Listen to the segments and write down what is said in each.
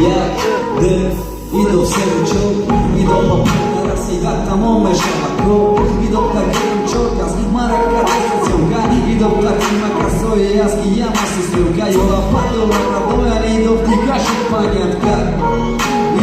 Jak dech i do sercu i do papierka raz i tak tam omeszała krok i do takiego czorka z maraka stacjonka i do takiego krasoje jaski jama systrunka i ola patola prawoja i do wtikaszy paniatka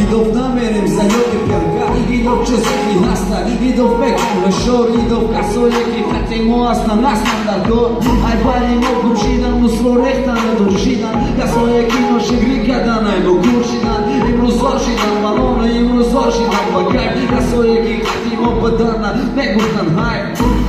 i do w namerem zajoty pianka i do czeseki hasta i do w beką leszor i do w kasoje ki hatej moas na nas nadalko aj bali mogu židan mu svo rehtane do židan kasoje kino šigrika dana i do kuršidan i mu zoršidan balona i mu zoršidan bagaj kasoje ki hatimo badana negustan haj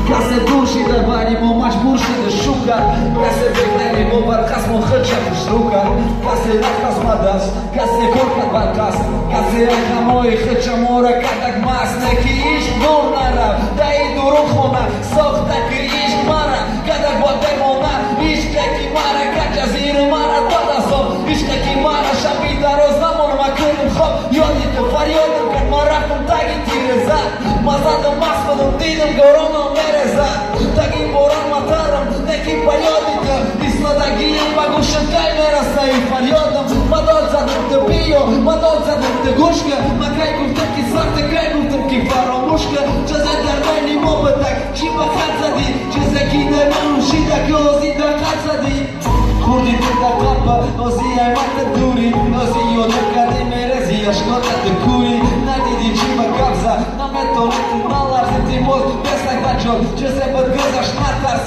kase duši da barimo maš burši da šuka kase begnemo bar kasmo hrča u šruka kase rakas madas kase korka barkas kase reka moji hrča mora katak mas neki iš gornara da idu ruhona soh taki iš mara kada godemona iš keki mara kača zire mara tada som iš keki mara šapita roznamon makunim hop jodite farjodem kad marakom tagi tireza mazadom maskodom tidem goronom mereza tagi moram mataram neki paljodite isla gijem bagušem kaj merasa i farjodom madod zadom te bio madod zadom te guške ma kaj guftem svarte kaj guftem ki faromuške čeze darvajni mobetak čipa hadzadi čeze kine manu šida kjozi da hadzadi kurdi te da klapa ozijaj mate duri ozi jodaka te merezi a škota te kuri nadidi čipa kapza na meto leti malar ti moz pesnak dačot čeze bad gazaš natas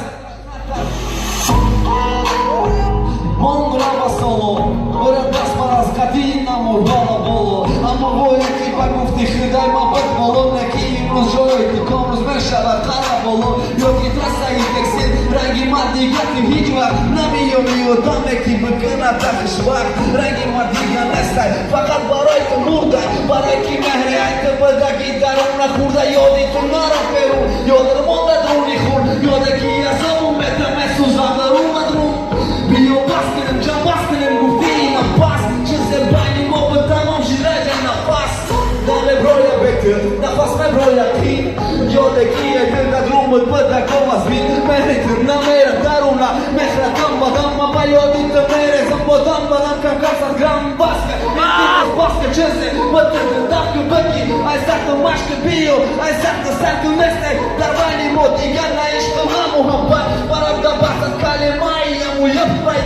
Mon raba solo, ora das paras katina morvala bolo Amo voje ti bagufti hridaj ma bad bolo neki imruz žojoj ti komruz mešava kara bolo Jogi trasa i teksil, rangi madni gati hijva Namijo mijo dame ki bkana tahi švak Rangi madni ga nestaj, fakat baroj te murdaj Baroj ki mehre ajte bada gitarom na hurda Jodi tu nara peru, jodar monda druni hur Jode ki jazomu meta mesu zadaru madru Bio baskinem, džam baskinem gufti na pas Če se bajnim opet tamam žiređaj na pas Da me broja bekr, na pas me broja kin Jode ki je grda drumët bëda kova zbit Mehri tër na mere daruna Mehra tamba dama pa jodi të mere Zëmbo damba dam kam kasat gram baske Mehti baske čeze Mëtë të dafkë bëki Aj saktë mashkë bio Aj saktë nestaj Darvajni mod i gana ishtë na muhabbat Parab da basat kale maj Jamu jëpaj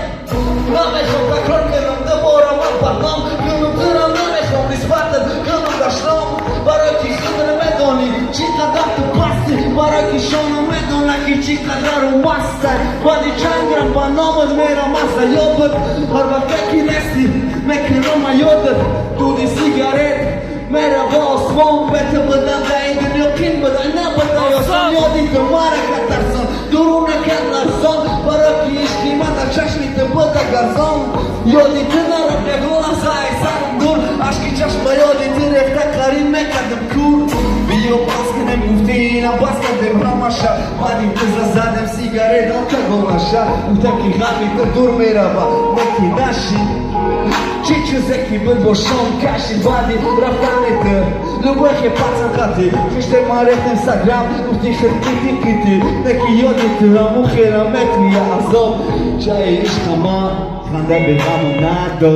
Name shom ka kërkërëm Dë bora më parnom Kënëm tëram name shom Nisbatët kënëm da shrom Baroj ki hëndër me doni Qika da të pasti Baroj ki shonë me dona Ki qika daru mastaj Badi qangram pa nomët mera masa jobët Harba keki nesti Me kërëma jodët Tudi sigaret Mera vos von Betë bëdam da indër njokin Bëdaj në bëdaj o son Jodin të mara katar son Duru në këtë larson Baroj ki ishki mata qashmi të bëda garzon Jodin të nërë me gola sa e sa në dur Ashki qash pa jodin të rekta karin me ka dëm kur Bio paskën e muftina Baska dhe bramasha Madim të zazadem sigaret Al ka gola sha U të ki hami të dur me raba Me ki nashi Qiqë zeki bët boshon Kashi badi raftane të Lëbëh e pacan kati Kështë e maret në Instagram Nuk t'i shërkiti kiti Ne ki jodit të amu khera me t'ja azob Qa e ishka ma Kanda be hamu nado